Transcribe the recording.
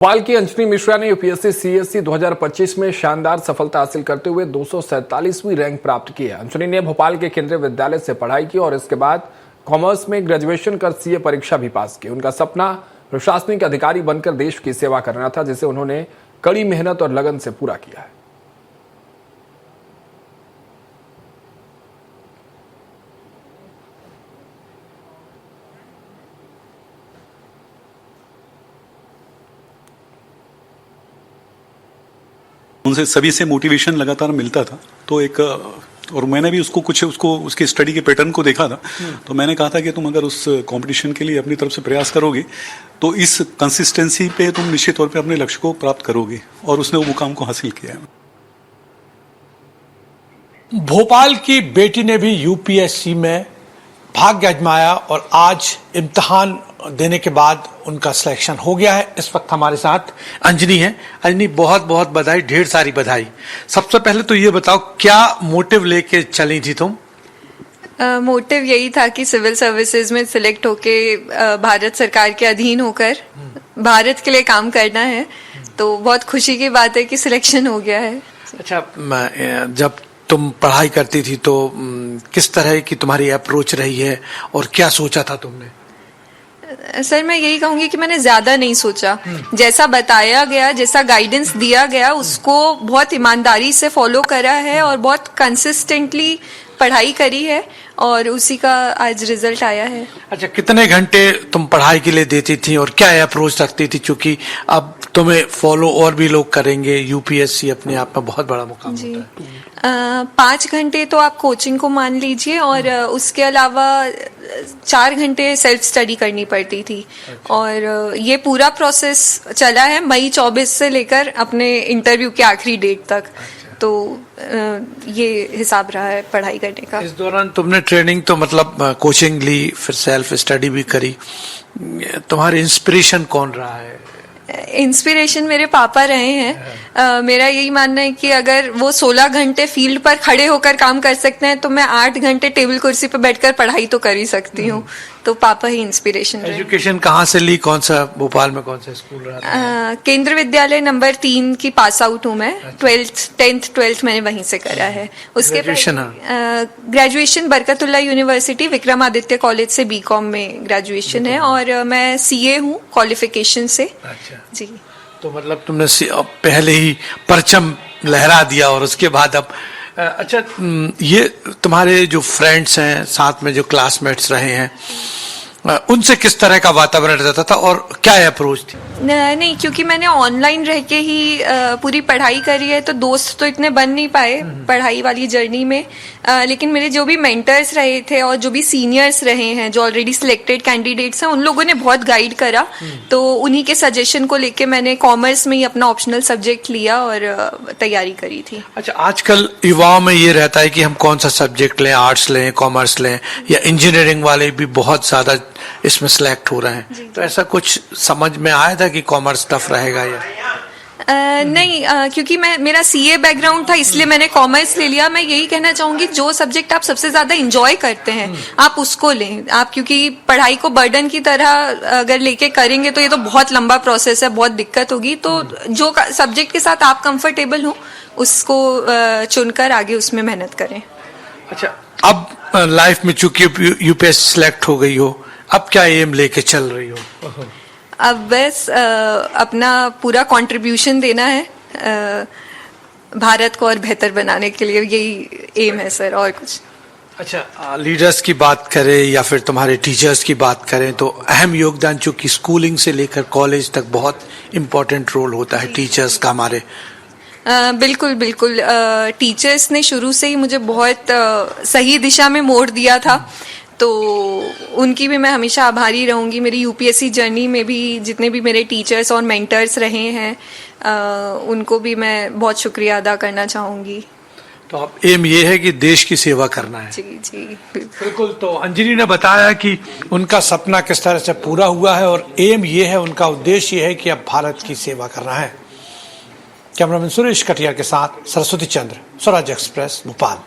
भोपाल की अंजनी मिश्रा ने UPSC CSC 2025 में शानदार सफलता हासिल करते हुए 247वीं रैंक प्राप्त की है। अंजनी ने भोपाल के केंद्रीय विद्यालय से पढ़ाई की और इसके बाद कॉमर्स में ग्रेजुएशन कर सीए परीक्षा भी पास की। उनका सपना प्रशासनिक अधिकारी बनकर देश की सेवा करना था, जिसे उन्होंने कड़ी मेहनत और लगन से पूरा किया है। उनसे सभी से मोटिवेशन लगातार मिलता था, तो एक और मैंने भी उसकी स्टडी के पैटर्न को देखा था, तो मैंने कहा था कि तुम अगर उस कंपटीशन के लिए अपनी तरफ से प्रयास करोगे तो इस कंसिस्टेंसी पे तुम निश्चित तौर पे अपने लक्ष्य को प्राप्त करोगे, और उसने वो मुकाम को हासिल किया है। भोपाल की बेटी ने भी यूपीएससी में भाग्य आजमाया और आज इम्तिहान देने के बाद उनका सिलेक्शन हो गया है। इस वक्त हमारे साथ अंजनी है। अंजनी, बहुत बहुत बधाई, ढेर सारी बधाई। सबसे पहले तो ये बताओ, क्या मोटिव लेके चली थी तुम? मोटिव यही था कि सिविल सर्विसेज में सिलेक्ट होके भारत सरकार के अधीन होकर भारत के लिए काम करना है, तो बहुत खुशी की बात है कि सिलेक्शन हो गया है। अच्छा, जब तुम पढ़ाई करती थी तो किस तरह की तुम्हारी अप्रोच रही है और क्या सोचा था तुमने? सर, मैं यही कहूंगी कि मैंने ज्यादा नहीं सोचा। जैसा बताया गया, जैसा गाइडेंस दिया गया, उसको बहुत ईमानदारी से फॉलो करा है और बहुत कंसिस्टेंटली पढ़ाई करी है और उसी का आज रिजल्ट आया है। अच्छा, कितने घंटे तुम पढ़ाई के लिए देती थी और क्या अप्रोच रखती थी, क्योंकि अब तुम्हें फॉलो और भी लोग करेंगे? यूपीएससी अपने आप में बहुत बड़ा मुकाम होता है। 5 घंटे तो आप कोचिंग को मान लीजिए और उसके अलावा 4 घंटे सेल्फ स्टडी करनी पड़ती थी। अच्छा। और ये पूरा प्रोसेस चला है मई 24 से लेकर अपने इंटरव्यू के आखिरी डेट तक। अच्छा। तो ये हिसाब रहा है पढ़ाई करने का। इस दौरान तुमने ट्रेनिंग तो मतलब कोचिंग ली, फिर सेल्फ स्टडी भी करी। तुम्हारी इंस्पिरेशन कौन रहा है? इंस्पिरेशन मेरे पापा रहे हैं। मेरा यही मानना है कि अगर वो 16 घंटे फील्ड पर खड़े होकर काम कर सकते हैं तो मैं 8 घंटे टेबल कुर्सी पर बैठकर पढ़ाई तो कर ही सकती हूँ। तो पापा ही इंस्पिरेशन रहे। एजुकेशन कहाँ से ली? कौन सा, भोपाल में कौन सा स्कूल रहा? केंद्र विद्यालय नंबर 3 की पास आउट हूँ मैं। 10th-12th मैंने वहीं से करा है। उसके graduation Barkatullah university Vikramaditya college से बीकॉम में ग्रेजुएशन है और मैं सीए हूँ क्वालिफिकेशन से। अच्छा जी। तो मतलब तुमने पहले ही परचम लहरा दिया और उसके बाद अब अच्छा, ये तुम्हारे जो फ्रेंड्स हैं, साथ में जो क्लासमेट्स रहे हैं, उनसे किस तरह का वातावरण रहता था और क्या अप्रोच थी? नहीं, क्योंकि मैंने ऑनलाइन रह के ही पूरी पढ़ाई करी है, तो दोस्त तो इतने बन नहीं पाए पढ़ाई वाली जर्नी में। लेकिन मेरे जो भी मेंटर्स रहे थे और जो भी सीनियर्स रहे हैं, जो ऑलरेडी सिलेक्टेड कैंडिडेट्स हैं, उन लोगों ने बहुत गाइड करा। तो उन्हीं के सजेशन को लेके मैंने कॉमर्स में ही अपना ऑप्शनल सब्जेक्ट लिया और तैयारी करी थी। अच्छा, आजकल युवाओं में ये रहता है कि हम कौन सा सब्जेक्ट लें, आर्ट्स लें, कॉमर्स लें, या इंजीनियरिंग वाले भी बहुत ज्यादा इसमें सिलेक्ट हो रहे हैं। तो ऐसा कुछ समझ में आया था कि कॉमर्स टफ रहेगा या? नहीं, क्योंकि मेरा सीए बैकग्राउंड था, इसलिए मैंने कॉमर्स ले लिया। मैं यही कहना चाहूंगी, जो सब्जेक्ट आप सबसे ज्यादा एंजॉय करते हैं आप उसको लें। आप क्योंकि पढ़ाई को बर्डन की तरह अगर लेके करेंगे तो ये तो बहुत लंबा प्रोसेस है, बहुत दिक्कत होगी। तो जो सब्जेक्ट के साथ आप कंफर्टेबल हो उसको चुनकर आगे उसमें मेहनत करें। अच्छा, अब लाइफ में चूंकि यूपीएससी सिलेक्ट हो गई हो, अब क्या एम लेके चल रही हो? अब बस अपना पूरा कंट्रीब्यूशन देना है भारत को और बेहतर बनाने के लिए, यही एम है सर, और कुछ। अच्छा, लीडर्स की बात करें या फिर तुम्हारे टीचर्स की बात करें तो अहम योगदान, चूंकि स्कूलिंग से लेकर कॉलेज तक बहुत इम्पोर्टेंट रोल होता है टीचर्स का हमारे। बिल्कुल बिल्कुल। टीचर्स ने शुरू से ही मुझे बहुत सही दिशा में मोड़ दिया था, तो उनकी भी मैं हमेशा आभारी रहूंगी। मेरी यूपीएससी जर्नी में भी जितने भी मेरे टीचर्स और मेंटर्स रहे हैं, उनको भी मैं बहुत शुक्रिया अदा करना चाहूंगी। तो अब एम ये है कि देश की सेवा करना है। जी जी बिल्कुल। तो अंजनी ने बताया कि उनका सपना किस तरह से पूरा हुआ है और एम ये है, उनका उद्देश्य ये है कि अब भारत की सेवा करना है। कैमरामैन सुरेश कटियार के साथ सरस्वती चंद्र, स्वराज एक्सप्रेस, भोपाल।